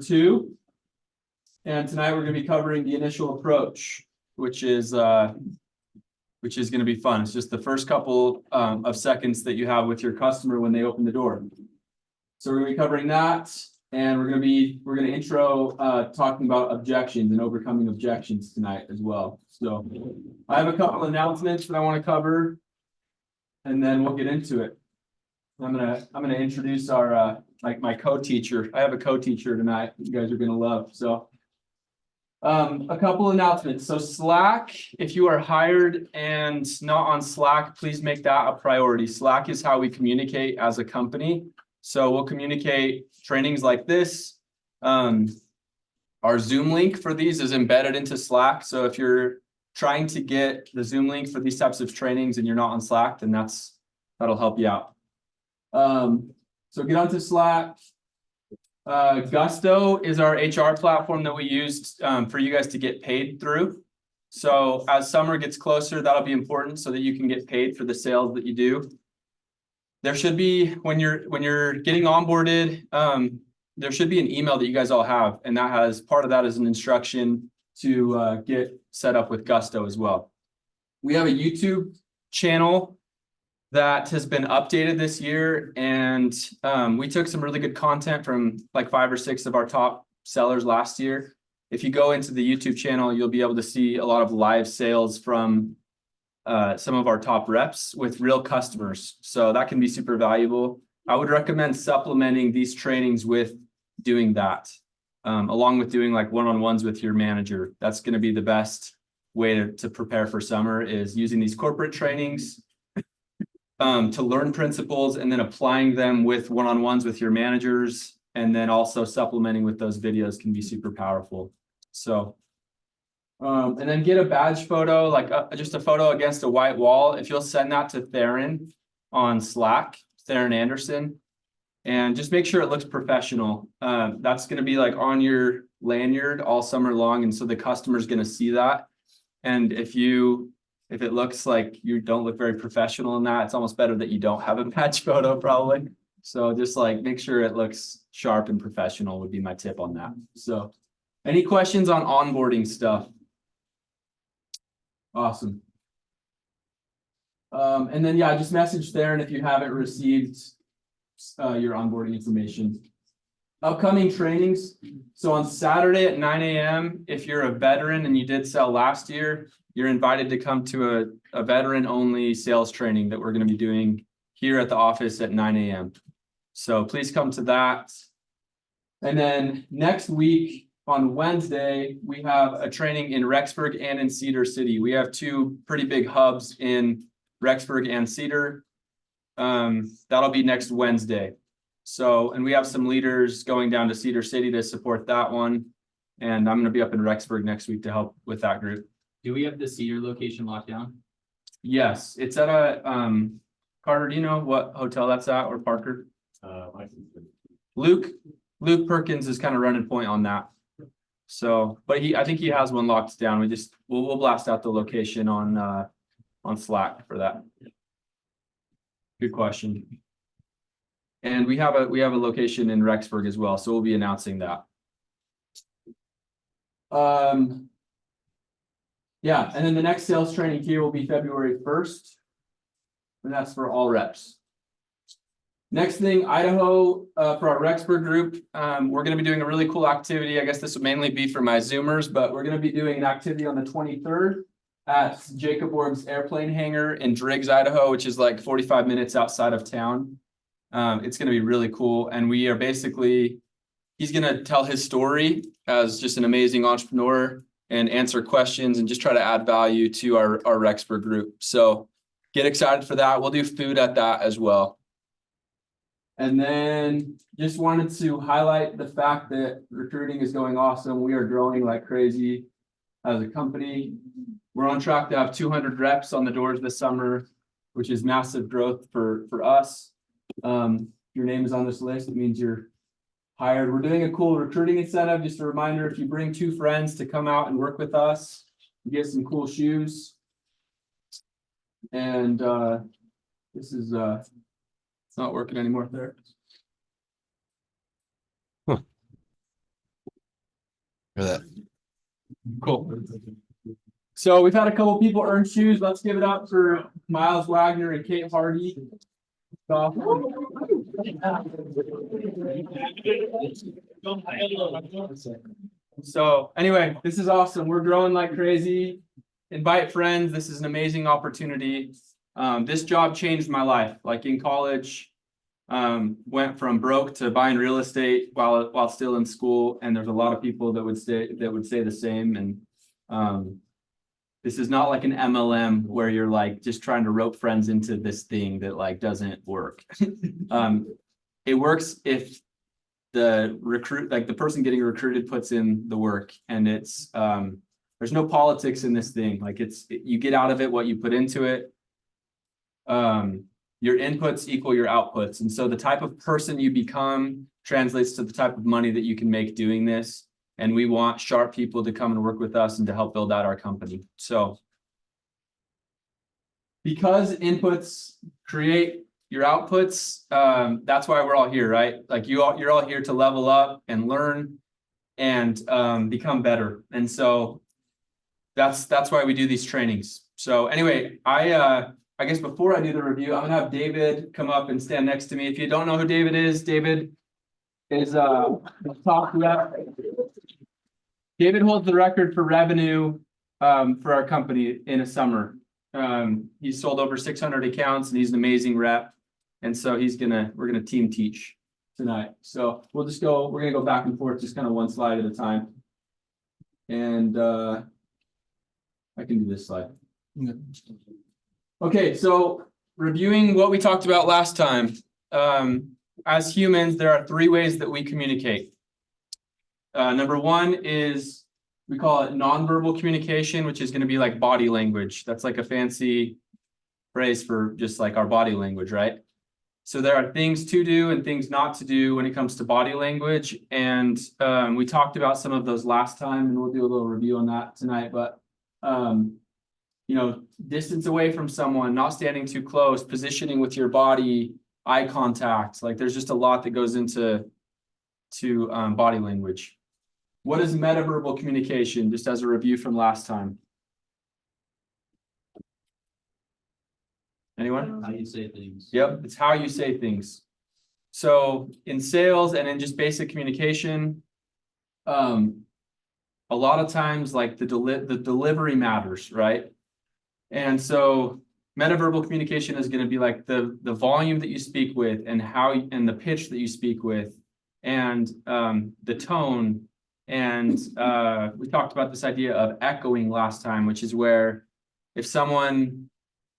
2, and tonight we're going to be covering the initial approach, which is going to be fun. It's just the first couple of seconds that you have with your customer when they open the door. So we're going to be covering that, and we're going to intro talking about objections and overcoming objections tonight as well. So I have a couple announcements that I want to cover, and then we'll get into it. I'm gonna introduce our my co-teacher. I have a co-teacher tonight you guys are gonna love. So a couple announcements. So Slack, if you are hired and not on Slack, please make that a priority. Slack is how we communicate as a company. So we'll communicate trainings like this. Our Zoom link for these is embedded into Slack. So if you're trying to get the Zoom link for these types of trainings and you're not on Slack, then that'll help you out. So get onto Slack. Gusto is our HR platform that we used for you guys to get paid through. So as summer gets closer, that'll be important so that you can get paid for the sales that you do. There should be, when you're getting onboarded, there should be an email that you guys all have, and that has part of that is an instruction to get set up with Gusto as well. We have a YouTube channel that has been updated this year, and we took some really good content from like 5 or 6 of our top sellers last year. If you go into the YouTube channel, you'll be able to see a lot of live sales from some of our top reps with real customers. So that can be super valuable. I would recommend supplementing these trainings with doing that, along with doing like one-on-ones with your manager. That's going to be the best way to prepare for summer, is using these corporate trainings to learn principles and then applying them with one-on-ones with your managers, and then also supplementing with those videos can be super powerful. So, and then get a badge photo, like just a photo against a white wall. If you'll send that to Theron on Slack, Theron Anderson, and just make sure it looks professional. That's going to be like on your lanyard all summer long, and so the customer's going to see that. And if it looks like you don't look very professional in that, it's almost better that you don't have a badge photo probably. So just like make sure it looks sharp and professional would be my tip on that. So any questions on onboarding stuff? Awesome. And then, yeah, just message Theron if you haven't received your onboarding information. Upcoming trainings. So on Saturday at 9 a.m., if you're a veteran and you did sell last year, you're invited to come to a veteran-only sales training that we're going to be doing here at the office at 9 a.m. So please come to that. And then next week on Wednesday, we have a training in Rexburg and in Cedar City. We have 2 pretty big hubs in Rexburg and Cedar. That'll be next Wednesday. So, and we have some leaders going down to Cedar City to support that one. And I'm going to be up in Rexburg next week to help with that group. Do we have the Cedar location locked down? Yes, it's at a, Carter, do you know what hotel that's at, or Parker? Luke Perkins is kind of running point on that. So, but I think he has one locked down. We'll blast out the location on Slack for that. Good question. And we have a location in Rexburg as well, so we'll be announcing that. Yeah, and then the next sales training here will be February 1st, and that's for all reps. Next thing, Idaho, for our Rexburg group, we're going to be doing a really cool activity. I guess this would mainly be for my Zoomers, but we're going to be doing an activity on the 23rd at Jacob Org's airplane hangar in Driggs, Idaho, which is like 45 minutes outside of town. It's going to be really cool. And we are he's going to tell his story as just an amazing entrepreneur and answer questions and just try to add value to our Rexburg group. So get excited for that. We'll do food at that as well. And then just wanted to highlight the fact that recruiting is going awesome. We are growing like crazy as a company. We're on track to have 200 reps on the doors this summer, which is massive growth for us. Your name is on this list. It means you're hired. We're doing a cool recruiting incentive. Just a reminder, if you bring 2 friends to come out and work with us, you get some cool shoes. And this is it's not working anymore there. For that. Cool. So we've had a couple people earn shoes. Let's give it up for Miles Wagner and Kate Hardy. So anyway, this is awesome. We're growing like crazy. Invite friends. This is an amazing opportunity. This job changed my life. Like in college, went from broke to buying real estate while still in school. And there's a lot of people that would say the same. And this is not like an MLM where you're like just trying to rope friends into this thing that like doesn't work. It works if the person getting recruited puts in the work, and it's there's no politics in this thing. Like you get out of it what you put into it. Your inputs equal your outputs. And so the type of person you become translates to the type of money that you can make doing this. And we want sharp people to come and work with us and to help build out our company. So because inputs create your outputs, that's why we're all here, right? Like you're all here to level up and learn and become better. And so that's why we do these trainings. So anyway, I guess before I do the review, I'm gonna have David come up and stand next to me. If you don't know who David is top rep. David holds the record for revenue for our company in a summer. He's sold over 600 accounts, and he's an amazing rep. And so we're gonna team teach tonight. So we're gonna go back and forth, just kind of one slide at a time. And I can do this slide. Okay, so reviewing what we talked about last time. As humans, there are 3 ways that we communicate. Number 1 is, we call it nonverbal communication, which is going to be like body language. That's like a fancy phrase for just like our body language, right? So there are things to do and things not to do when it comes to body language. And we talked about some of those last time, and we'll do a little review on that tonight. But distance away from someone, not standing too close, positioning with your body, eye contact. Like there's just a lot that goes into body language. What is metaverbal communication? Just as a review from last time. Anyone? How you say things. Yep, it's how you say things. So in sales and in just basic communication, a lot of times like the delivery matters, right? And so metaverbal communication is going to be like the volume that you speak with, and and the pitch that you speak with, and the tone. And we talked about this idea of echoing last time, which is where if someone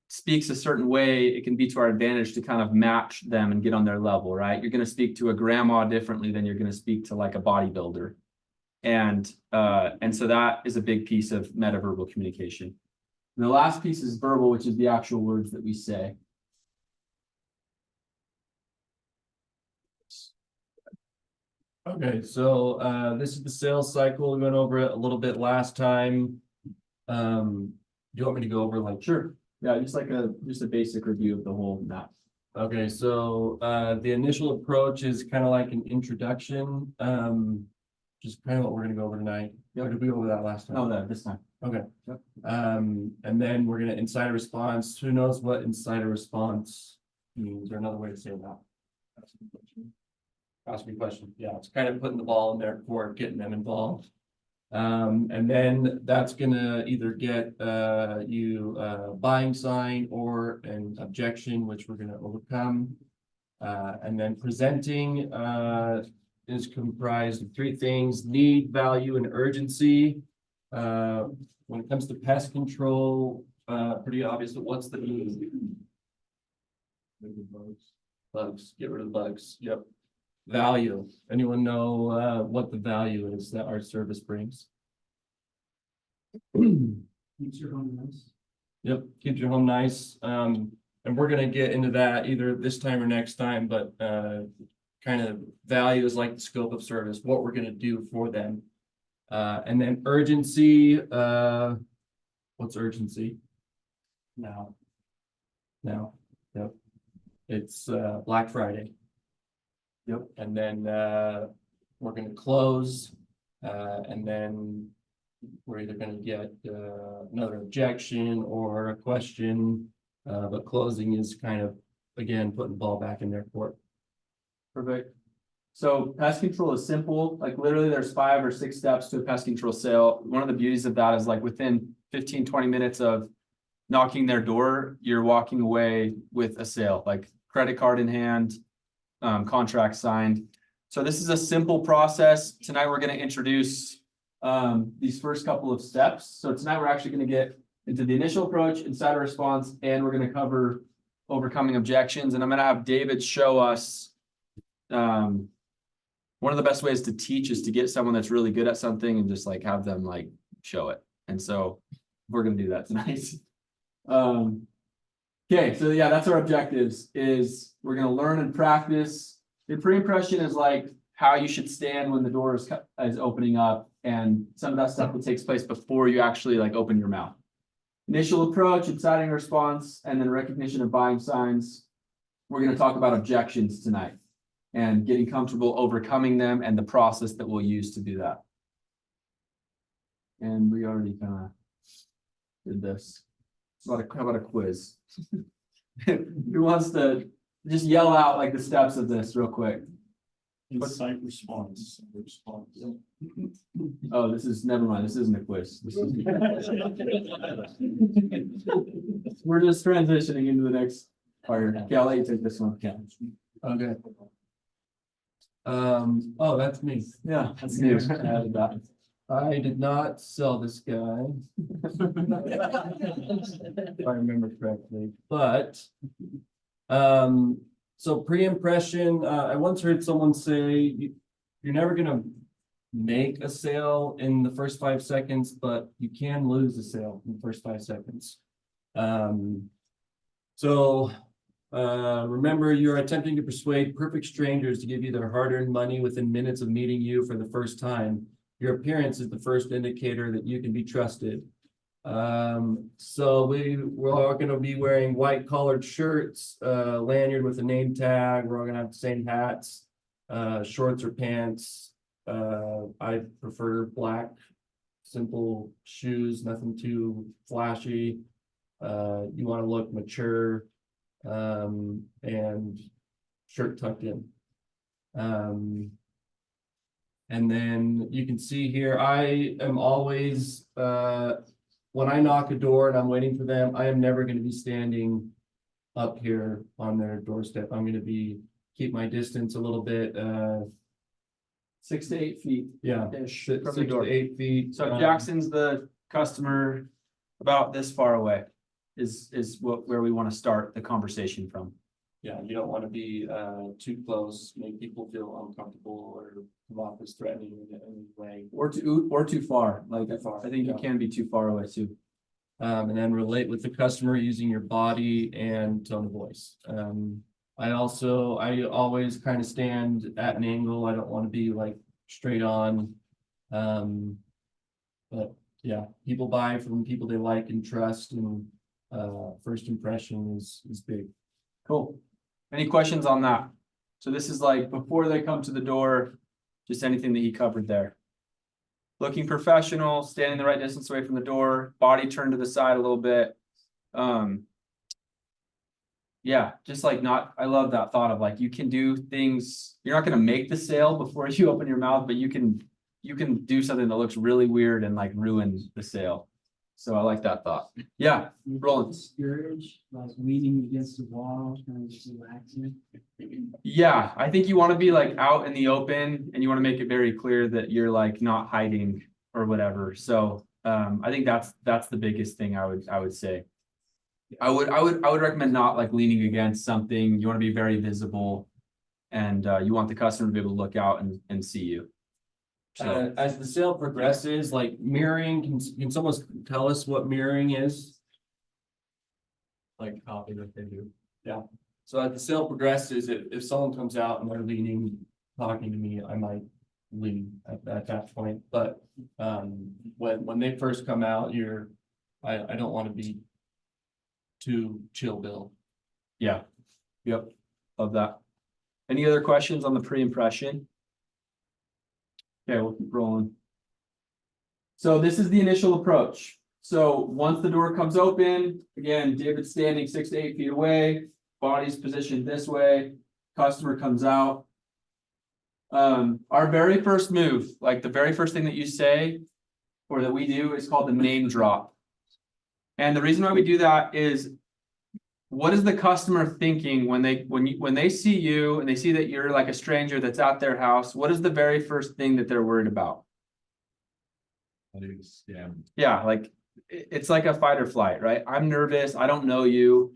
speaks a certain way, it can be to our advantage to kind of match them and get on their level, right? You're going to speak to a grandma differently than you're going to speak to like a bodybuilder. And so that is a big piece of metaverbal communication. And the last piece is verbal, which is the actual words that we say. Okay, so this is the sales cycle. We went over it a little bit last time. Do you want me to go over like? Sure. Yeah, just a basic review of the whole map. Okay, so the initial approach is kind of like an introduction. Just kind of what we're gonna go over tonight. Or did we go over that last time? Oh, no, this time. Okay. Yep. And then we're gonna incite a response. Who knows what incite a response means? Is there another way to say that? Ask me a question. Yeah, it's kind of putting the ball in their court, getting them involved. And then that's gonna either get you a buying sign or an objection, which we're gonna overcome. And then presenting is comprised of 3 things: need, value, and urgency. When it comes to pest control, pretty obvious. What's the need? Bugs. Get rid of bugs. Yep. Value. Anyone know what the value is that our service brings? Keeps your home nice. Yep, keeps your home nice. And we're gonna get into that either this time or next time, but kind of value is like the scope of service, what we're gonna do for them. And then urgency, what's urgency? Now. Yep. It's Black Friday. Yep. And then we're gonna close And then we're either gonna get, another objection or a question. But closing is kind of, again, putting the ball back in their court. Perfect. So pest control is simple, like literally there's 5 or 6 steps to a pest control sale. One of the beauties of that is like within 15-20 minutes of knocking their door, you're walking away with a sale, like credit card in hand, contract signed. So this is a simple process. Tonight, we're going to introduce these first couple of steps. So tonight, we're actually going to get into the initial approach, insider response, and we're going to cover overcoming objections. And I'm going to have David show us one of the best ways to teach is to get someone that's really good at something and just like have them like show it. And so we're going to do that tonight. Okay, so yeah, that's our objectives is we're going to learn and practice. The pre-impression is like how you should stand when the door is opening up and some of that stuff that takes place before you actually like open your mouth. Initial approach, inciting response, and then recognition of buying signs. We're going to talk about objections tonight and getting comfortable overcoming them and the process that we'll use to do that. And we already kind of did this. How about a quiz? Who wants to just yell out like the steps of this real quick? Insight response. Oh, this is, never mind, this isn't a quiz. This is, we're just transitioning into the next part. Okay, I'll let you take this one. Yeah. Okay. Oh, that's me. Yeah, that's new. I added that. I did not sell this guy. If I remember correctly, but. So pre-impression, I once heard someone say, you're never gonna make a sale in the first 5 seconds, but you can lose a sale in the first 5 seconds. Remember, you're attempting to persuade perfect strangers to give you their hard-earned money within minutes of meeting you for the first time. Your appearance is the first indicator that you can be trusted. So we're all gonna be wearing white collared shirts, lanyard with a name tag. We're all gonna have the same hats, shorts or pants. I prefer black, simple shoes, nothing too flashy. You want to look mature, and shirt tucked in. And then you can see here, I am always, when I knock a door and I'm waiting for them, I am never going to be standing up here on their doorstep. I'm going to keep my distance a little bit, 6 to 8 feet. yeah, Ish six from the to door. 8 feet. So Jackson's the customer about this far away is where we want to start the conversation from. Yeah, you don't want to be too close, make people feel uncomfortable or come off as threatening in any way. Or too far. Like Too far, I think you yeah. can be too far away too. And then relate with the customer using your body and tone of voice. I always kind of stand at an angle. I don't want to be like straight on. But yeah, people buy from people they like and trust, and first impression is big. Cool. Any questions on that? So this is like before they come to the door, just anything that he covered there. Looking professional, standing the right distance away from the door, body turned to the side a little bit. Yeah, just like I love that thought of like, you can do things, you're not gonna make the sale before you open your mouth, but you can do something that looks really weird and like ruin the sale. So I like that thought. Yeah, Roland. Discourage, like leaning against the wall, kind of just relaxing. Yeah, I think you want to be like out in the open and you want to make it very clear that you're like not hiding or whatever. So I think that's the biggest thing I would say. I would recommend not like leaning against something. You want to be very visible and you want the customer to be able to look out and see you. So As the sale progresses, like mirroring, can someone tell us what mirroring is? Like copy what they do. So as the sale progresses, if someone comes out and they're leaning, talking to me, I might lean at that point. But when they first come out, I don't want to be too chill, Bill. yeah, yep, love that. Any other questions on the pre-impression? Okay, we'll keep rolling. So this is the initial approach. So once the door comes open, again, David's standing 6 to 8 feet away, body's positioned this way, customer comes out. Our very first move, like the very first thing that you say or that we do is called the name drop. And the reason why we do that is what is the customer thinking when they see you and they see that you're like a stranger that's at their house? What is the very first thing that they're worried about? Yeah. Yeah, like it's like a fight or flight, right? I'm nervous. I don't know you.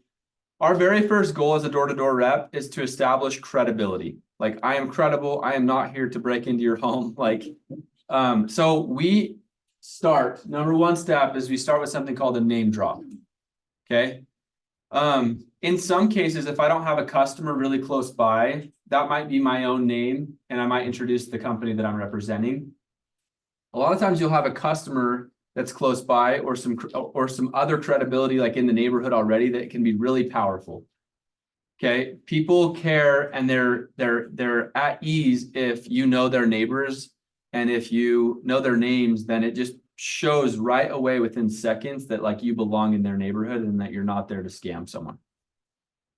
Our very first goal as a door-to-door rep is to establish credibility. Like I am credible. I am not here to break into your home. Like, so we start, number one step is we start with something called a name drop. Okay. In some cases, if I don't have a customer really close by, that might be my own name and I might introduce the company that I'm representing. A lot of times you'll have a customer that's close by or some other credibility like in the neighborhood already that can be really powerful. Okay, people care and they're at ease if you know their neighbors and if you know their names, then it just shows right away within seconds that like you belong in their neighborhood and that you're not there to scam someone.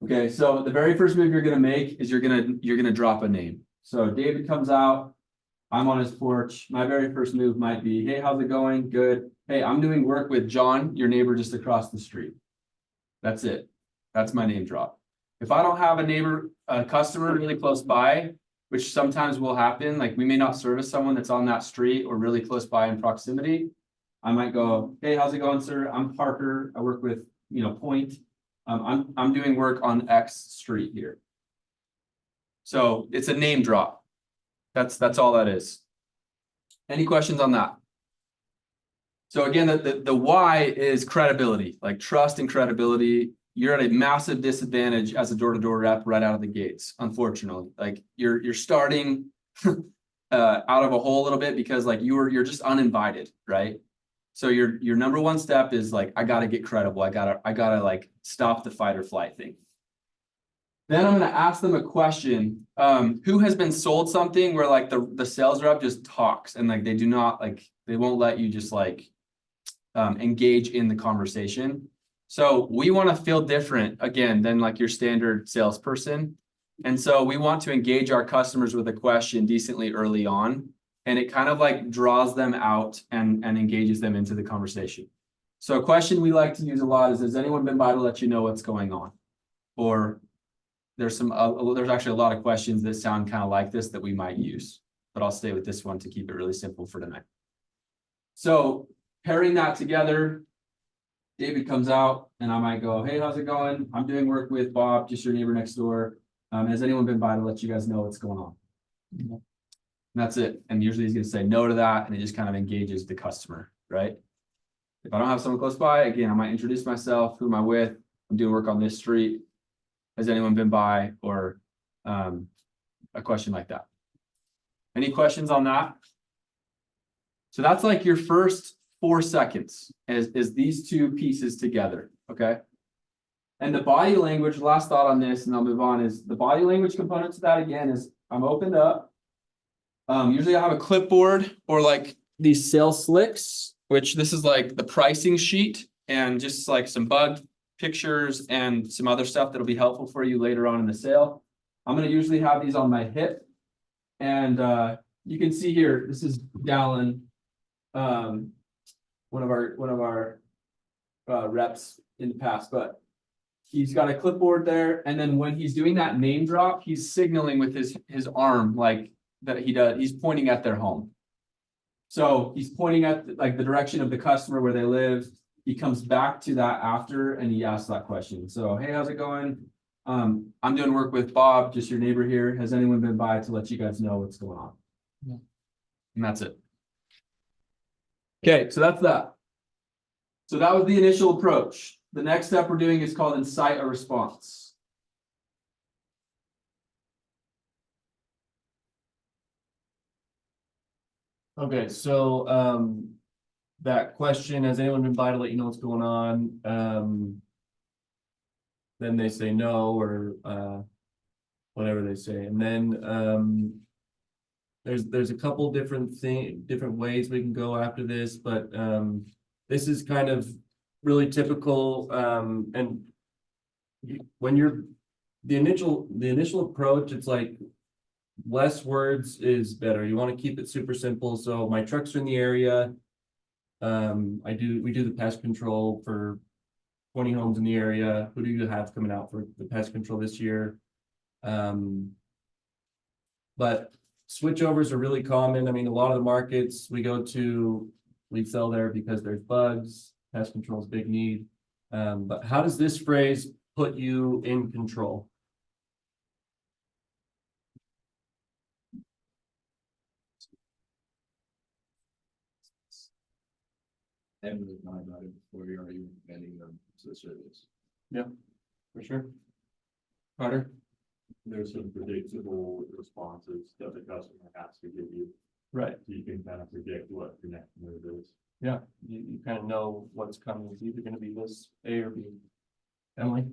Okay, so the very first move you're gonna make is you're gonna drop a name. So David comes out. I'm on his porch. My very first move might be, hey, how's it going? Good. Hey, I'm doing work with John, your neighbor just across the street. That's it. That's my name drop. If I don't have a customer really close by, which sometimes will happen, like we may not service someone that's on that street or really close by in proximity. I might go, hey, how's it going, sir? I'm Parker. I work with, Point. I'm doing work on X street here. So it's a name drop. That's all that is. Any questions on that? So again, the why is credibility, like trust and credibility. You're at a massive disadvantage as a door-to-door rep right out of the gates, unfortunately. Like you're starting out of a hole a little bit because like you're just uninvited, right? So your number one step is like, I gotta get credible. I gotta like stop the fight or flight thing. Then I'm going to ask them a question. Who has been sold something where like the sales rep just talks and like they do not like, they won't let you just like engage in the conversation. So we want to feel different again than like your standard salesperson. And so we want to engage our customers with a question decently early on. And it kind of like draws them out and engages them into the conversation. So a question we like to use a lot is, has anyone been by to let you know what's going on? Or there's actually a lot of questions that sound kind of like this that we might use, but I'll stay with this one to keep it really simple for tonight. So pairing that together, David comes out and I might go, hey, how's it going? I'm doing work with Bob, just your neighbor next door. Has anyone been by to let you guys know what's going on? And that's it. And usually he's going to say no to that. And it just kind of engages the customer, right? If I don't have someone close by, again, I might introduce myself. Who am I with? I'm doing work on this street. Has anyone been by? Or a question like that. Any questions on that? So that's like your first 4 seconds is these two pieces together, okay? And the body language, last thought on this, and I'll move on, is the body language component to that again is I'm opened up. Usually I have a clipboard or like these sales slicks, which this is like the pricing sheet and just like some bug pictures and some other stuff that'll be helpful for you later on in the sale. I'm going to usually have these on my hip. And you can see here, this is Dallin, one of our reps in the past, but he's got a clipboard there. And then when he's doing that name drop, he's signaling with his arm like that he does. He's pointing at their home. So he's pointing at like the direction of the customer where they live. He comes back to that after and he asks that question. So, hey, how's it going? I'm doing work with Bob, just your neighbor here. Has anyone been by to let you guys know what's going on? Yeah. And that's it. Okay, so that's that. So that was the initial approach. The next step we're doing is called incite a response. Okay, so that question, has anyone been by to let you know what's going on? Then they say no, or whatever they say. And then there's a couple different ways we can go after this, but this is kind of really typical, and when you're the initial approach, it's like less words is better. You want to keep it super simple. So my trucks are in the area. We do the pest control for 20 homes in the area. Who do you have coming out for the pest control this year? But switchovers are really common. I mean, a lot of the markets we go to, we sell there because there's bugs. Pest control is a big need. But how does this phrase put you in control? Haven't really thought about it before. You're already recommending them to the service. For sure. Carter? There's some predictable responses that the customer has to give you, Right. so you can kind of predict what your next move is. Yeah, you kind of know what's coming. It's either gonna be this A or B. Emily?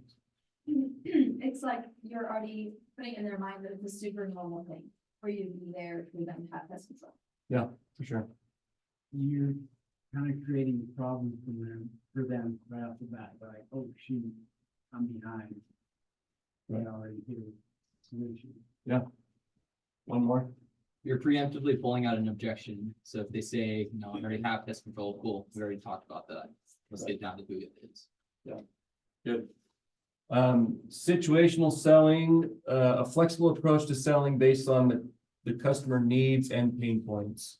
It's like you're already putting in their mind that it's a super normal thing for you to be there for them to have pest control. For sure. You're kind of creating a problem for them right off the bat, like, oh, shoot, I'm behind. They Right. already hit a solution. One more? You're preemptively pulling out an objection. So if they say, no, I already have pest control, cool, we already talked about that. Let's get down to who it is. Good. Situational selling, a flexible approach to selling based on the customer needs and pain points.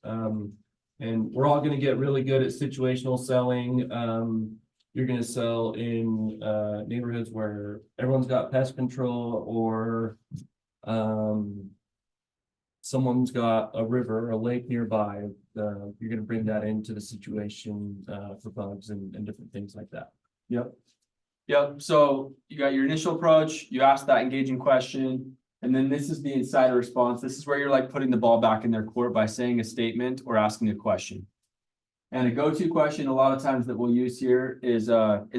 And we're all gonna get really good at situational selling. You're gonna sell in neighborhoods where everyone's got pest control, or someone's got a river or a lake nearby. You're gonna bring that into the situation for bugs and different things like that. Yep, so you got your initial approach, you ask that engaging question, and then this is the insider response. This is where you're like putting the ball back in their court by saying a statement or asking a question. And a go-to question a lot of times that we'll use here is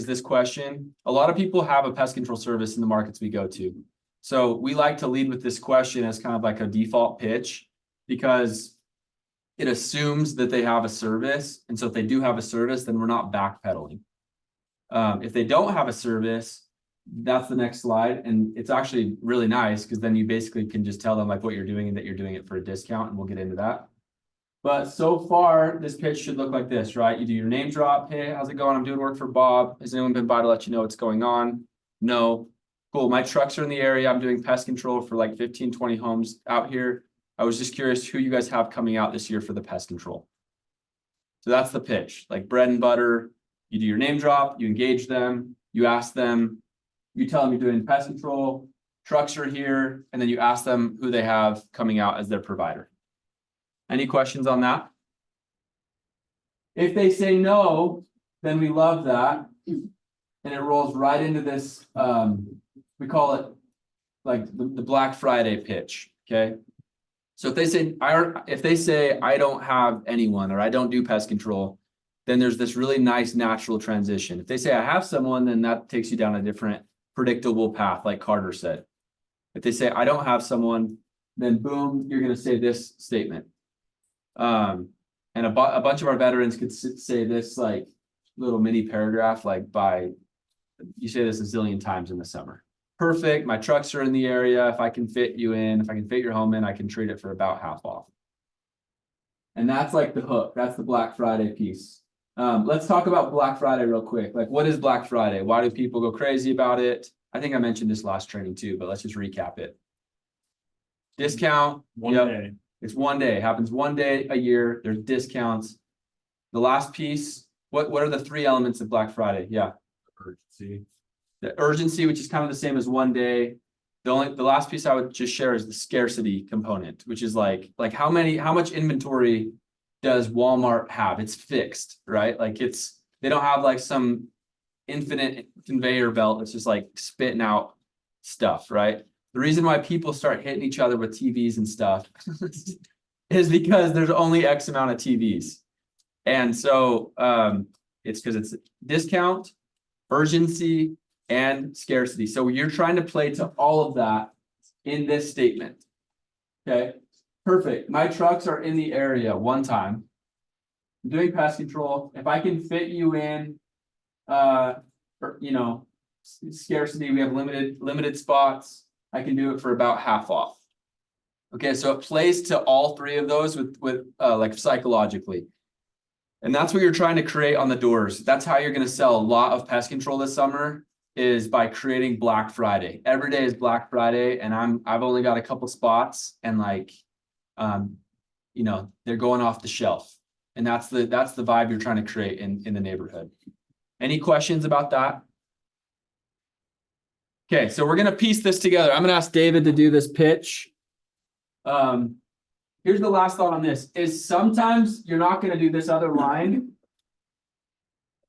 this question. A lot of people have a pest control service in the markets we go to. So we like to lead with this question as kind of like a default pitch, because it assumes that they have a service. And so if they do have a service, then we're not backpedaling. If they don't have a service, that's the next slide. And it's actually really nice because then you basically can just tell them like what you're doing and that you're doing it for a discount, and we'll get into that. But so far, this pitch should look like this, right? You do your name drop. Hey, how's it going? I'm doing work for Bob. Has anyone been by to let you know what's going on? No. Cool. My trucks are in the area. I'm doing pest control for like 15, 20 homes out here. I was just curious who you guys have coming out this year for the pest control. So that's the pitch, like bread and butter. You do your name drop, you engage them, you ask them, you tell them you're doing pest control, trucks are here, and then you ask them who they have coming out as their provider. Any questions on that? If they say no, then we love that. And it rolls right into this, we call it like the Black Friday pitch, okay? So if they say I don't have anyone or I don't do pest control, then there's this really nice natural transition. If they say I have someone, then that takes you down a different predictable path, like Carter said. If they say I don't have someone, then boom, you're going to say this statement. And a bunch of our veterans could say this like little mini paragraph, like you say this a zillion times in the summer. Perfect. My trucks are in the area. If I can fit you in, if I can fit your home in, I can treat it for about half off. And that's like the hook. That's the Black Friday piece. Let's talk about Black Friday real quick. Like, what is Black Friday? Why do people go crazy about it? I think I mentioned this last training too, but let's just recap it. Discount. One day. It's one day. It happens one day a year. There's discounts. The last piece. What are the three elements of Black Friday? Yeah. Urgency. The urgency, which is kind of the same as one day. The last piece I would just share is the scarcity component, which is like how much inventory does Walmart have? It's fixed, right? Like they don't have like some infinite conveyor belt that's just like spitting out stuff, right? The reason why people start hitting each other with TVs and stuff is because there's only X amount of TVs. And so it's because it's discount, urgency, and scarcity. So you're trying to play to all of that in this statement. Okay. Perfect. My trucks are in the area one time. I'm doing pest control. If I can fit you in, or, you know, scarcity, we have limited spots. I can do it for about half off. Okay, so it plays to all three of those with like psychologically. And that's what you're trying to create on the doors. That's how you're gonna sell a lot of pest control this summer, is by creating Black Friday. Every day is Black Friday, and I've only got a couple spots, and like, you know, they're going off the shelf. And that's the vibe you're trying to create in the neighborhood. Any questions about that? Okay, so we're gonna piece this together. I'm gonna ask David to do this pitch. Here's the last thought on this, is sometimes you're not gonna do this other line.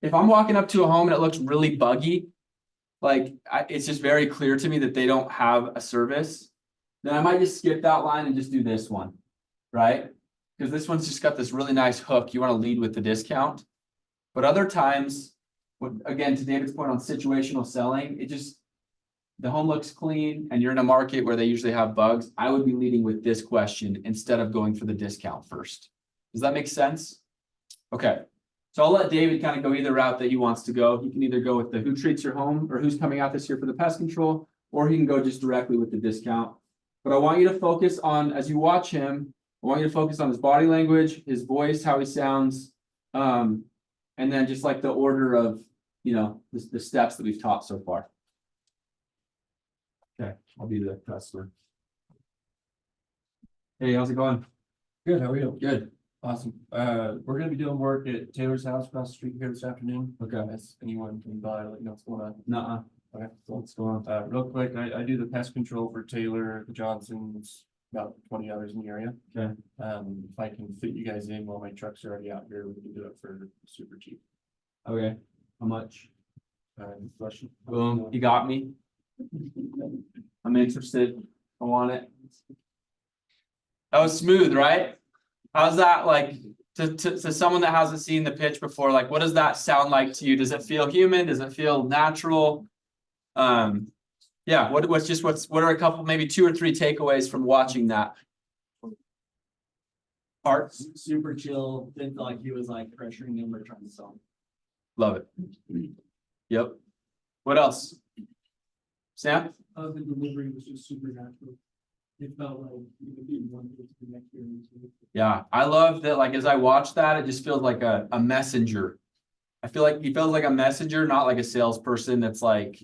If I'm walking up to a home and it looks really buggy, like, it's just very clear to me that they don't have a service, then I might just skip that line and just do this one, right? Because this one's just got this really nice hook. You want to lead with the discount. But other times, again, to David's point on situational selling, the home looks clean and you're in a market where they usually have bugs. I would be leading with this question instead of going for the discount first. Does that make sense? Okay. So I'll let David kind of go either route that he wants to go. He can either go with the who treats your home or who's coming out this year for the pest control, or he can go just directly with the discount. But I want you to focus on, as you watch him, I want you to focus on his body language, his voice, how he sounds, and then just like the order of, you know, the steps that we've taught so far. Okay, I'll be the customer. Hey, how's it going? Good, how are you? Good. Awesome. We're gonna be doing work at Taylor's house across the street here this afternoon. Okay. As anyone can buy, let you know what's going on. Nuh-uh. Okay, so, What's going on? real quick, I do the pest control for Taylor, the Johnsons, about 20 others in the area. Okay. If I can fit you guys in while my trucks are already out here, we can do it for super cheap. Okay. How much? Question. Boom, you got me. I'm interested. I want it. That was smooth, right? How's that like to someone that hasn't seen the pitch before? Like, what does that sound like to you? Does it feel human? Does it feel natural? Yeah, what are a couple, maybe 2 or 3 takeaways from watching that? Art, Super chill, didn't feel like he was like pressuring him or trying to sell him. love it. Yep. What else? Sam? The delivery was just super natural. It felt like you could be one to the next year. Yeah, I love that. Like, as I watch that, it just feels like a messenger. I feel like he feels like a messenger, not like a salesperson that's like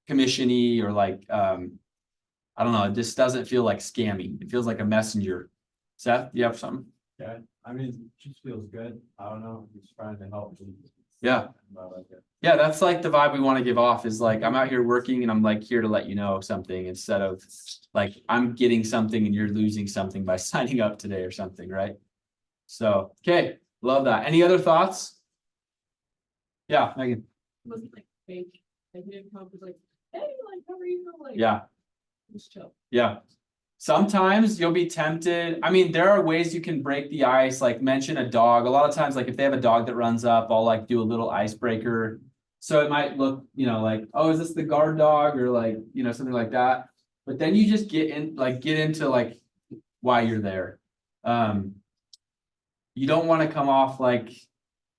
commissiony or like, I don't know. It just doesn't feel like scammy. It feels like a messenger. Seth, do you have something? Yeah, I mean, it just feels good. I don't know, he's trying to help. Yeah. I like it. Yeah, that's like the vibe we want to give off, is like, I'm out here working and I'm like here to let you know something, instead of like I'm getting something and you're losing something by signing up today or something, right? So, okay, love that. Any other thoughts? Yeah, Megan. Wasn't like fake. Like, he didn't come up with like, hey, like, how are you? Like, Yeah, just chill. yeah. Sometimes you'll be tempted. I mean, there are ways you can break the ice, like mention a dog. A lot of times, like if they have a dog that runs up, I'll like do a little icebreaker. So it might look, you know, like, oh, is this the guard dog, or like, you know, something like that. But then you just get into like why you're there. You don't want to come off like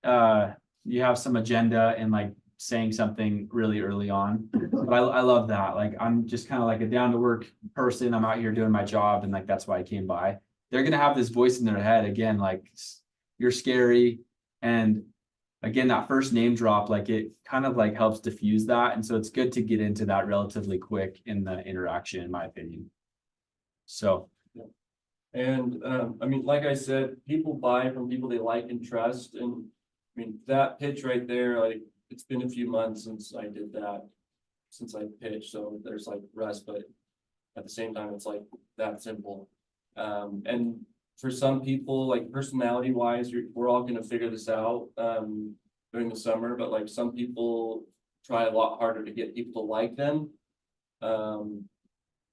you have some agenda and like saying something really early on. But I love that. Like, I'm just kind of like a down to work person. I'm out here doing my job, and like that's why I came by. They're gonna have this voice in their head again, like, you're scary. And again, that first name drop, like it kind of like helps diffuse that. And so it's good to get into that relatively quick in the interaction, in my opinion. So And I mean, like I said, people buy from people they like and trust. And I mean, that pitch right there, like, it's been a few months since I did that, since I pitched. So there's like rest, but at the same time, it's like that simple. And for some people, like personality wise, we're all gonna figure this out during the summer, but like some people try a lot harder to get people to like them.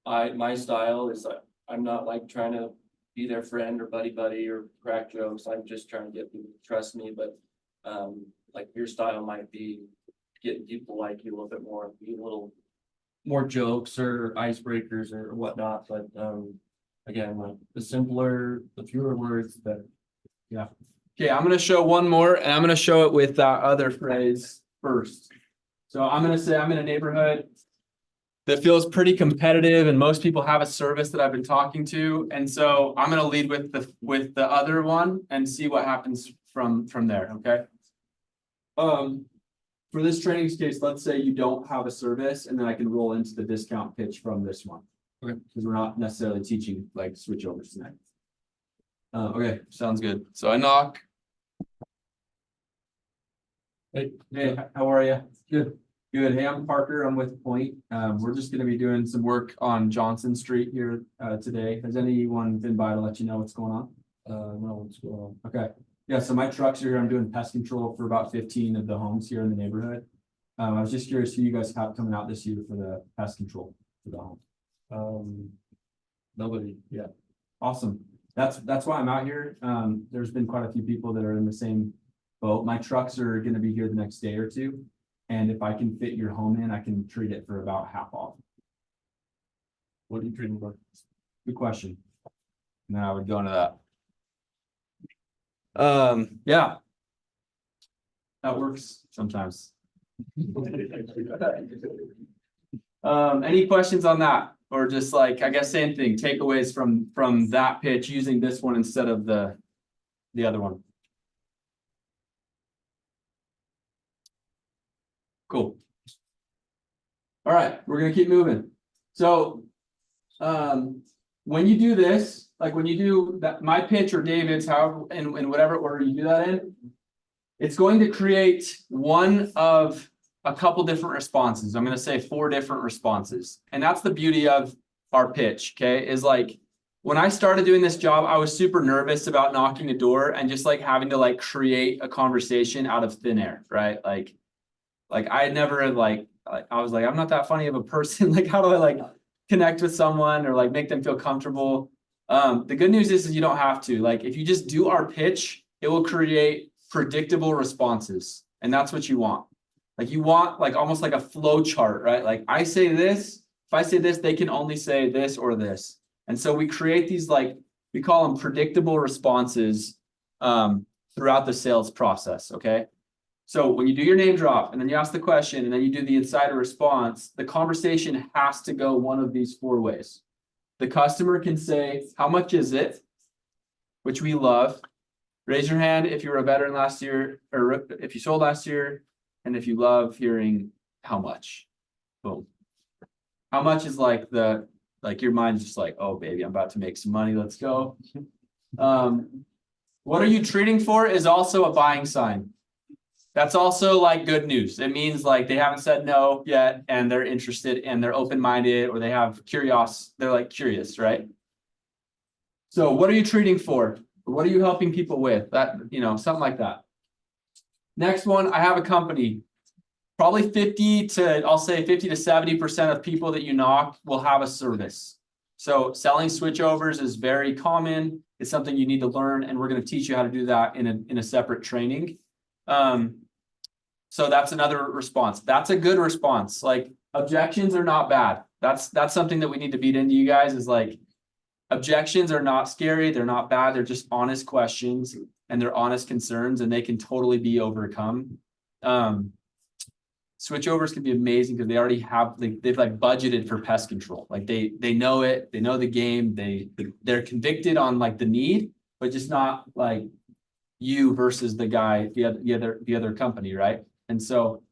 My style is I'm not like trying to be their friend or buddy or crack jokes. I'm just trying to get people to trust me. But like your style might be getting people like you a little bit more, be a little more jokes or icebreakers or whatnot. But again, like the simpler, the fewer words that. Okay, I'm gonna show one more and I'm gonna show it with that other phrase first. So I'm gonna say I'm in a neighborhood that feels pretty competitive and most people have a service that I've been talking to. And so I'm gonna lead with the other one and see what happens from there, okay? For this training case, let's say you don't have a service and then I can roll into the discount pitch from this one. Okay. Because we're not necessarily teaching like switchovers tonight. Okay, sounds good. So I knock. Hey, how are you? Good. Good. Hey, I'm Parker. I'm with Point. We're just gonna be doing some work on Johnson Street here today. Has anyone been by to let you know what's going on? No, what's going on? Okay. Yeah, so my trucks are here. I'm doing pest control for about 15 of the homes here in the neighborhood. I was just curious who you guys have coming out this year for the pest control for the home. Nobody, yeah. Awesome. That's why I'm out here. There's been quite a few people that are in the same boat. My trucks are gonna be here the next day or two. And if I can fit your home in, I can treat it for about half off. What are you treating for? Good question. And then I would go into that. Yeah. That works sometimes. Any questions on that? Or just like, I guess same thing, takeaways from that pitch using this one instead of the other one. Cool. All right, we're gonna keep moving. So, when you do this, like when you do that, my pitch or David's, however, in whatever order you do that in, it's going to create one of a couple different responses. I'm gonna say 4 different responses. And that's the beauty of our pitch, okay? Is like, when I started doing this job, I was super nervous about knocking a door and just like having to like create a conversation out of thin air, right? Like I never like, I was like, I'm not that funny of a person. Like, how do I like connect with someone or like make them feel comfortable? The good news is you don't have to. Like, if you just do our pitch, it will create predictable responses. And that's what you want. Like, you want like almost like a flow chart, right? Like, I say this, if I say this, they can only say this or this. And so we create these, like, we call them predictable responses throughout the sales process, okay? So when you do your name drop and then you ask the question and then you do the insider response, the conversation has to go one of these 4 ways. The customer can say, how much is it? Which we love. Raise your hand if you were a veteran last year, or if you sold last year, and if you love hearing how much. Boom. How much is like your mind's just like, oh baby, I'm about to make some money, let's go. What are you treating for is also a buying sign. That's also like good news. It means like they haven't said no yet and they're interested and they're open-minded, or they have curiosity. They're like curious, right? So what are you treating for? What are you helping people with? That, something like that. Next one, I have a company. Probably 50 to 70% of people that you knock will have a service. So selling switchovers is very common. It's something you need to learn, and we're going to teach you how to do that in a separate training. So that's another response. That's a good response. Like, objections are not bad. That's something that we need to beat into you guys, is like, objections are not scary. They're not bad. They're just honest questions and they're honest concerns, and they can totally be overcome. Switchovers can be amazing because they already have, they've like budgeted for pest control. Like they know it, they know the game, they're convicted on like the need, but just not like you versus the guy, the other company, right? And so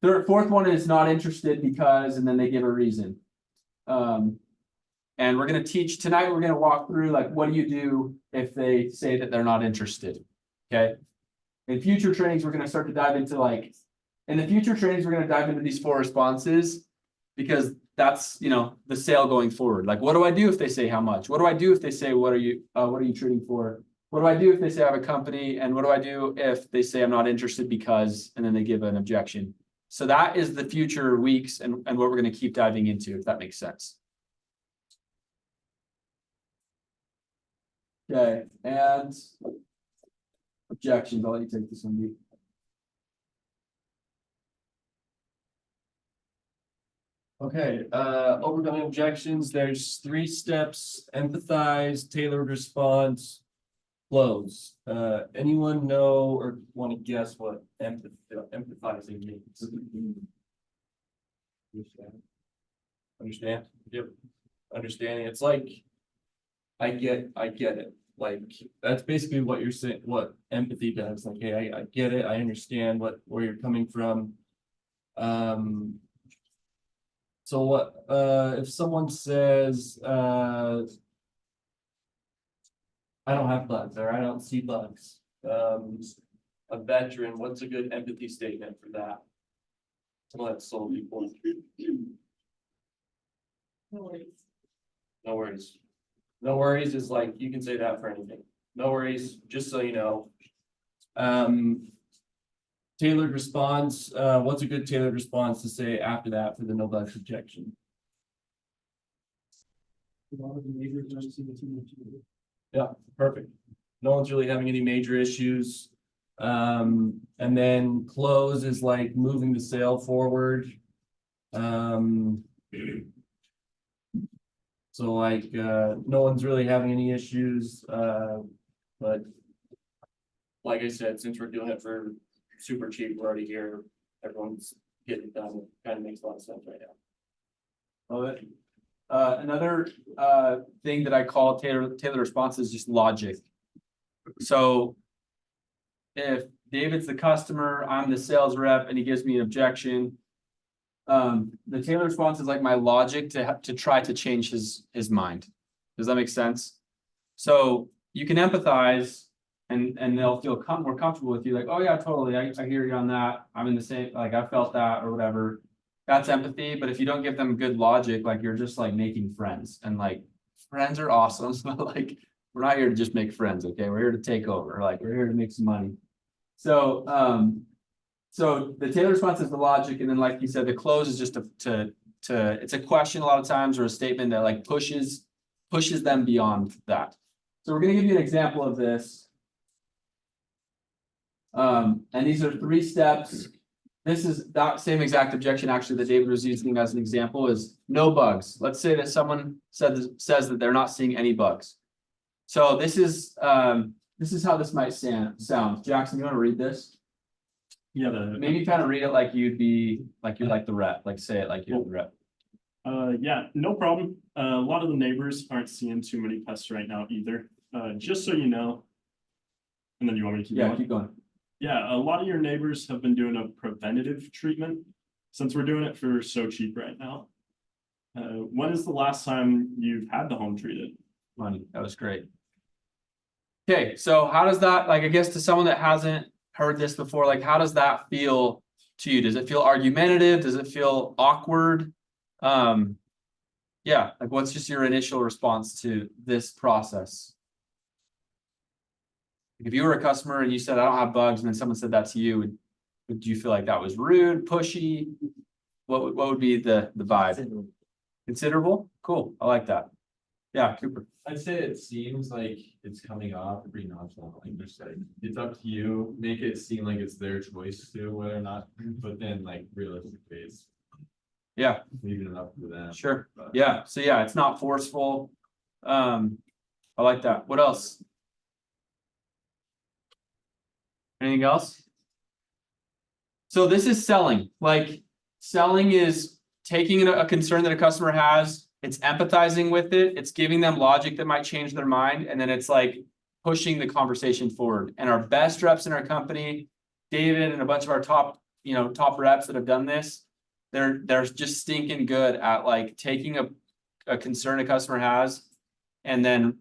fourth one is not interested because, and then they give a reason. And we're going to teach tonight, we're going to walk through like, what do you do if they say that they're not interested? Okay. In future trainings, we're going to start to dive into these 4 responses, because that's, the sale going forward. Like, what do I do if they say how much? What do I do if they say, what are you treating for? What do I do if they say I have a company? And what do I do if they say I'm not interested because, and then they give an objection? So that is the future weeks and what we're going to keep diving into, if that makes sense. Okay, and objections. I'll let you take this one, Dee. Okay, overcoming objections, there's 3 steps: empathize, tailored response, close. Anyone know or want to guess what empathizing means? Understand? Yep. Understanding, it's like, I get it, like, that's basically what you're saying, what empathy does, like, hey, I get it, I understand where you're coming from. So what, if someone says, I don't have bugs, or I don't see bugs, a veteran, what's a good empathy statement for that? Someone that's sold before. No worries. No worries. No worries is like, you can say that for anything. No worries, just so you know. Tailored response, what's a good tailored response to say after that for the no bugs objection? A lot of the neighbors don't see the too much. Yeah, perfect. No one's really having any major issues. And then close is like moving the sale forward. So like, no one's really having any issues, but like I said, since we're doing it for super cheap, we're already here, everyone's getting it done, it kind of makes a lot of sense right now. Love it. Another thing that I call tailored response is just logic. So if David's the customer, I'm the sales rep, and he gives me an objection. The tailored response is like my logic to try to change his mind. Does that make sense? So you can empathize and they'll feel more comfortable with you, like, oh yeah, totally, I hear you on that. I'm in the same, like I felt that or whatever. That's empathy. But if you don't give them good logic, like you're just like making friends, and like friends are awesome. But like we're not here to just make friends, okay? We're here to take over, like we're here to make some money. So so the tailored response is the logic, and then like you said, the close is just to it's a question a lot of times, or a statement that like pushes them beyond that. So we're gonna give you an example of this. And these are 3 steps. This is that same exact objection actually that David was using as an example, is no bugs. Let's say that someone says that they're not seeing any bugs. So this is how this might sound. Jackson, you want to read this? Yeah, Maybe kind of read it like you'd be like you're like the rep, like say it like you're the rep. yeah, no problem. A lot of the neighbors aren't seeing too many pests right now either. Just so you know. And then you want me to keep Yeah, going? keep going. Yeah, a lot of your neighbors have been doing a preventative treatment since we're doing it for so cheap right now. When is the last time you've had the home treated? Money. That was great. Okay, so how does that, like, I guess to someone that hasn't heard this before, like, how does that feel to you? Does it feel argumentative? Does it feel awkward? Yeah, like what's just your initial response to this process? If you were a customer and you said, I don't have bugs, and then someone said that to you, would you feel like that was rude, pushy? What would be the vibe? Considerable? Cool, I like that. Yeah, Cooper. I'd say it seems like it's coming off pretty nonchalant, like just like, it's up to you, make it seem like it's their choice to whether or not, but then like realistically, it's Yeah, leaving it up to them. sure. But- Yeah, so yeah, it's not forceful. I like that. What else? Anything else? So this is selling. Like selling is taking a concern that a customer has, it's empathizing with it, it's giving them logic that might change their mind, and then it's like pushing the conversation forward. And our best reps in our company, David and a bunch of our top reps that have done this, they're just stinking good at like taking a concern a customer has and then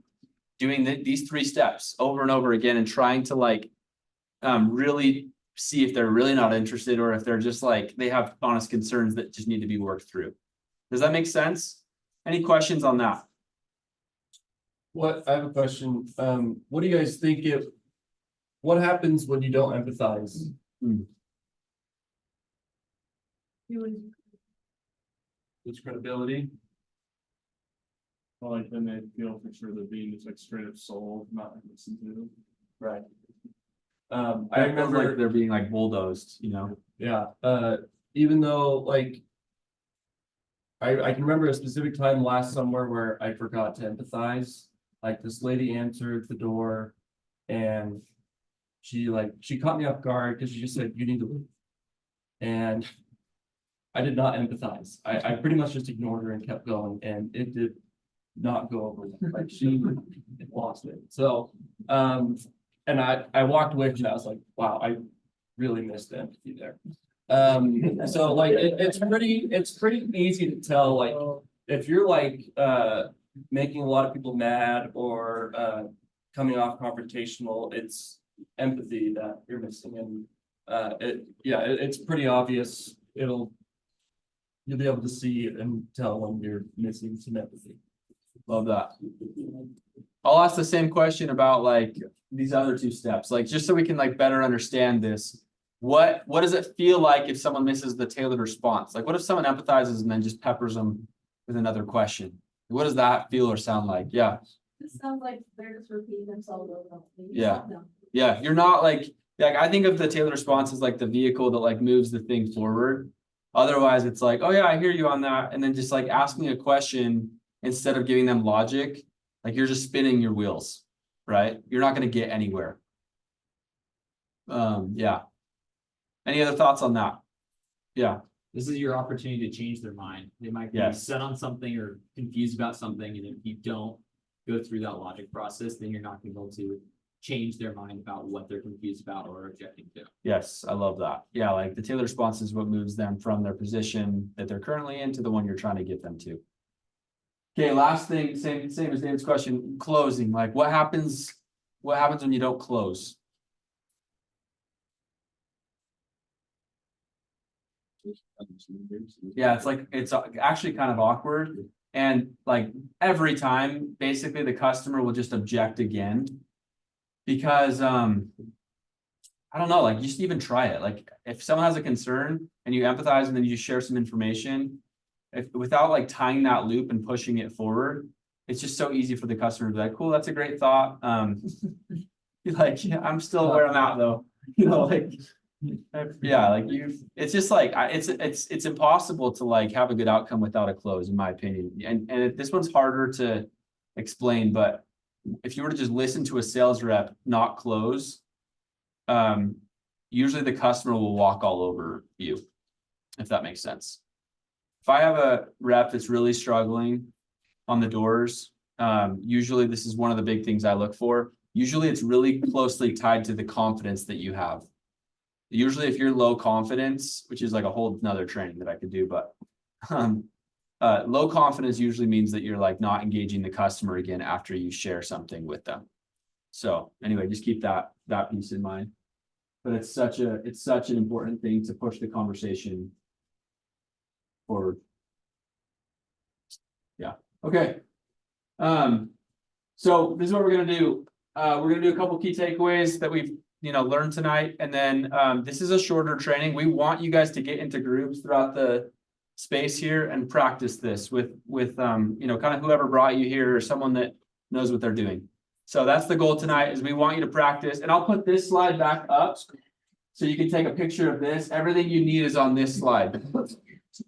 doing these 3 steps over and over again and trying to like really see if they're really not interested, or if they're just like they have honest concerns that just need to be worked through. Does that make sense? Any questions on that? I have a question. What do you guys think what happens when you don't empathize? Lose credibility. Well, like then they feel for sure they're being just like straight up sold, not listened to. Right. I remember like they're being like bulldozed, Yeah, even though like I can remember a specific time last summer where I forgot to empathize. Like this lady answered the door and she caught me off guard because she just said, you need to leave. And I did not empathize. I pretty much just ignored her and kept going and it did not go over well. Like she lost it. So, and I walked away and I was like, wow, I really missed the empathy there. So like it's pretty easy to tell, like if you're like making a lot of people mad or coming off confrontational, it's empathy that you're missing. And it's pretty obvious. You'll be able to see and tell when you're missing some empathy. Love that. I'll ask the same question about like these other two steps, like just so we can like better understand this. What does it feel like if someone misses the tailored response? Like what if someone empathizes and then just peppers them with another question? What does that feel or sound like? Yeah. This sounds like they're just repeating themselves over. Yeah. Yeah, you're not like I think of the tailored response as like the vehicle that like moves the thing forward. Otherwise, it's like, oh yeah, I hear you on that. And then just like asking a question instead of giving them logic, like you're just spinning your wheels, right? You're not going to get anywhere. Yeah. Any other thoughts on that? Yeah. This is your opportunity to change their mind. They might be Yes. set on something or confused about something, and if you don't go through that logic process, then you're not going to be able to change their mind about what they're confused about or objecting to. Yes, I love that. Yeah, like the tailored response is what moves them from their position that they're currently in to the one you're trying to get them to. Okay, last thing, same as David's question, closing. Like what happens when you don't close? Yeah, it's actually kind of awkward. And like every time, basically the customer will just object again. Because I don't know, like just even try it. Like if someone has a concern and you empathize and then you share some information, without like tying that loop and pushing it forward, it's just so easy for the customer to be like, cool, that's a great thought. You're like, yeah, I'm still where I'm at though. You know, like yeah, like it's just like it's impossible to like have a good outcome without a close, in my opinion. And this one's harder to explain, but if you were to just listen to a sales rep not close, usually the customer will walk all over you, if that makes sense. If I have a rep that's really struggling on the doors, usually this is one of the big things I look for. Usually it's really closely tied to the confidence that you have. Usually if you're low confidence, which is like a whole nother training that I could do, but low confidence usually means that you're like not engaging the customer again after you share something with them. So anyway, just keep that piece in mind. But it's such an important thing to push the conversation forward. Yeah. Okay. So this is what we're gonna do. We're gonna do a couple key takeaways that we've learned tonight, and then this is a shorter training. We want you guys to get into groups throughout the space here and practice this with kind of whoever brought you here or someone that knows what they're doing. So that's the goal tonight, is we want you to practice, and I'll put this slide back up so you can take a picture of this. Everything you need is on this slide.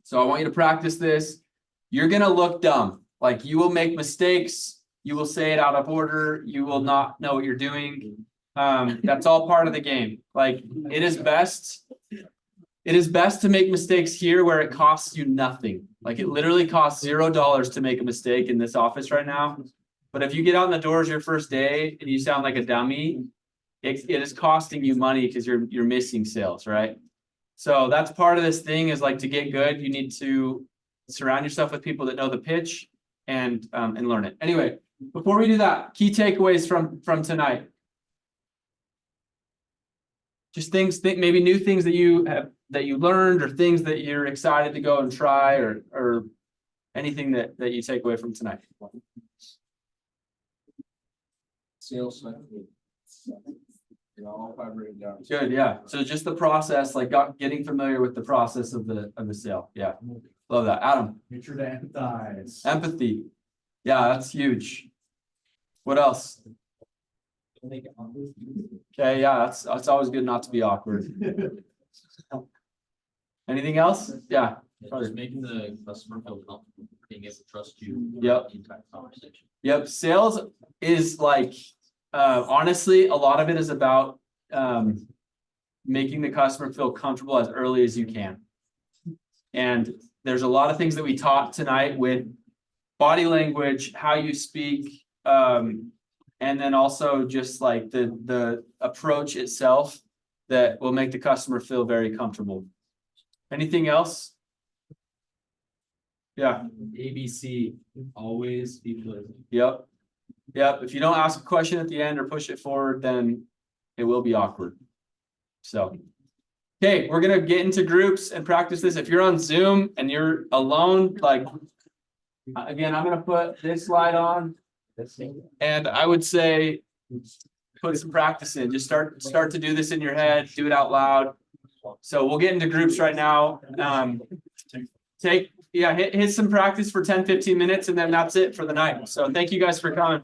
So I want you to practice this. You're gonna look dumb. Like you will make mistakes. You will say it out of order. You will not know what you're doing. That's all part of the game. Like it is best to make mistakes here where it costs you nothing. Like it literally costs $0 to make a mistake in this office right now. But if you get out in the doors your first day and you sound like a dummy, it is costing you money because you're missing sales, right? So that's part of this thing, is like to get good, you need to surround yourself with people that know the pitch and learn it. Anyway, before we do that, key takeaways from tonight. Just maybe new things that you learned, or things that you're excited to go and try, or anything that you take away from tonight. Sales cycle. All five written down. Good, yeah. So just the process, like getting familiar with the process of the sale. Yeah, love that. Adam. Make sure to empathize. Empathy. Yeah, that's huge. What else? Okay, yeah, it's always good not to be awkward. Anything else? Yeah. Just making the customer feel comfortable, being able to trust you. Yep. throughout the entire conversation. Yep, sales is like, honestly, a lot of it is about, making the customer feel comfortable as early as you can. And there's a lot of things that we taught tonight with body language, how you speak, and then also just like the approach itself that will make the customer feel very comfortable. Anything else? Yeah. ABC, always be pleasant. Yep. Yep, if you don't ask a question at the end or push it forward, then it will be awkward. So. Okay, we're gonna get into groups and practice this. If you're on Zoom and you're alone, like. Again, I'm gonna put this slide on. And I would say. Put some practice in, just start to do this in your head, do it out loud. So we'll get into groups right now. Hit some practice for 10-15 minutes and then that's it for the night. So thank you guys for coming.